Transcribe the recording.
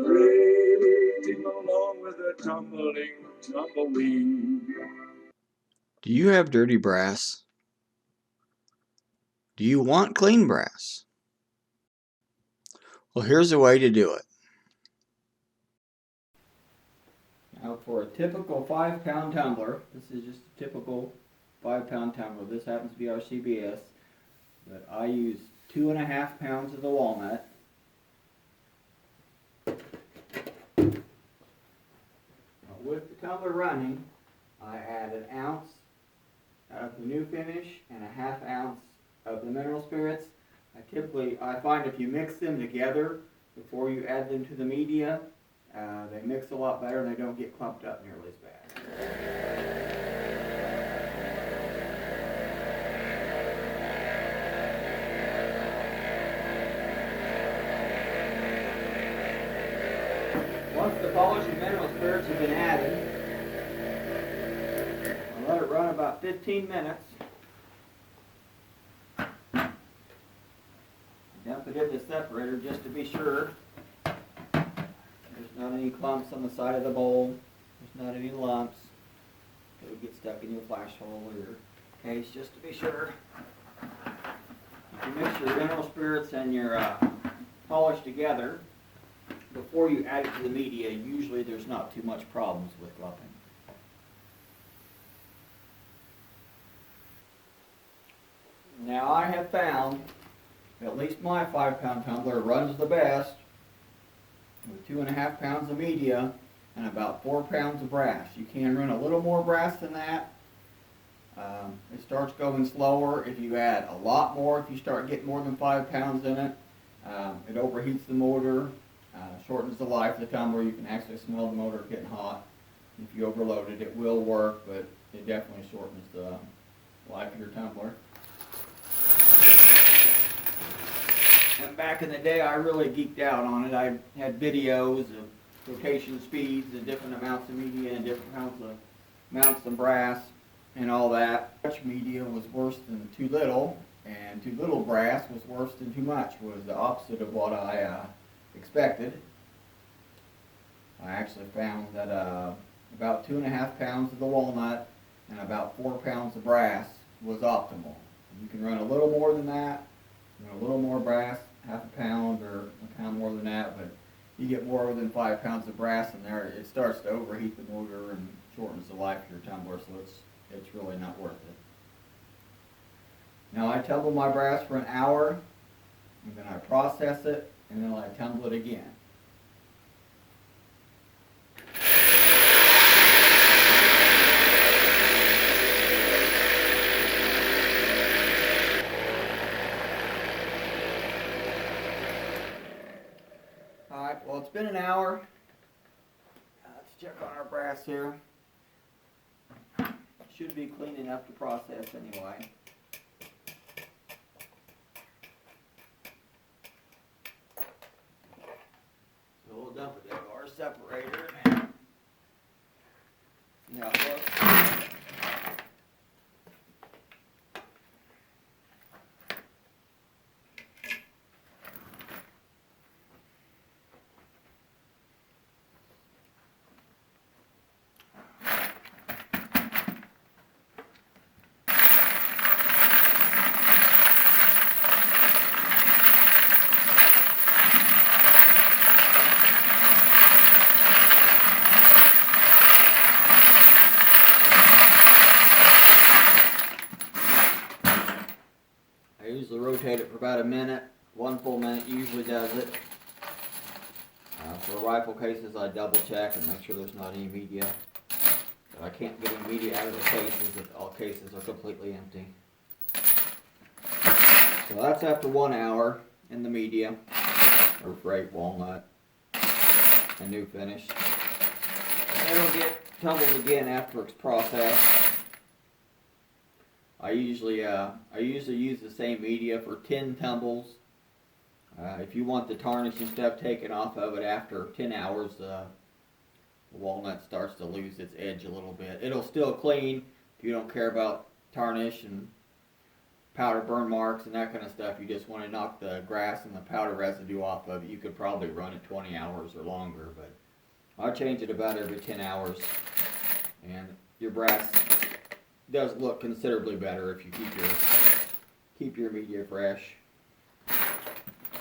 Drifting along with a tumbling tumbleweed. Do you have dirty brass? Do you want clean brass? Well, here's a way to do it. Now for a typical 5-pound tumbler, this is just a typical 5-pound tumbler. This happens to be our CBS, but I use 2.5 pounds of the walnut. With the tumbler running, I add 1 ounce of the new finish and 1/2 ounce of the mineral spirits. I find if you mix them together before you add them to the media, they mix a lot better and they don't get clumped up nearly as bad. Once the polish and mineral spirits have been added, I'll let it run about 15 minutes. Dump it in the separator just to be sure there's not any clumps on the side of the bowl. There's not any lumps. It would get stuck in your flash hole or your case just to be sure. If you mix your mineral spirits and your polish together before you add it to the media, usually there's not too much problems with clumping. Now I have found at least my 5-pound tumbler runs the best with 2.5 pounds of media and about 4 pounds of brass. You can run a little more brass than that. It starts going slower if you add a lot more. If you start getting more than 5 pounds in it, it overheats the motor, shortens the life of the tumbler. You can actually smell the motor getting hot. If you overload it, it will work, but it definitely shortens the life of your tumbler. And back in the day, I really geeked out on it. I had videos of rotation speeds and different amounts of media and different amounts of brass and all that. Too much media was worse than too little, and too little brass was worse than too much. Was the opposite of what I expected. I actually found that about 2.5 pounds of the walnut and about 4 pounds of brass was optimal. You can run a little more than that, a little more brass, 1/2 pound or 1 pound more than that, but you get more than 5 pounds of brass in there, it starts to overheat the motor and shortens the life of your tumbler, so it's really not worth it. Now I tumble my brass for 1 hour, and then I process it, and then I tumble it again. Alright, well it's been 1 hour. Let's check on our brass here. Should be clean enough to process anyway. So we'll dump it into our separator. See how it looks. I usually rotate it for about 1 minute. 1 full minute usually does it. For rifle cases, I double check and make sure there's not any media. But I can't get any media out of the cases if all cases are completely empty. So that's after 1 hour in the media, or freight, walnut, and new finish. It'll get tumbled again after it's processed. I usually use the same media for 10 tumbles. If you want the tarnish and stuff taken off of it after 10 hours, the walnut starts to lose its edge a little bit. It'll still clean if you don't care about tarnish and powder burn marks and that kind of stuff, you just want to knock the grass and the powder residue off of it. You could probably run it 20 hours or longer, but I change it about every 10 hours. And your brass does look considerably better if you keep your media fresh.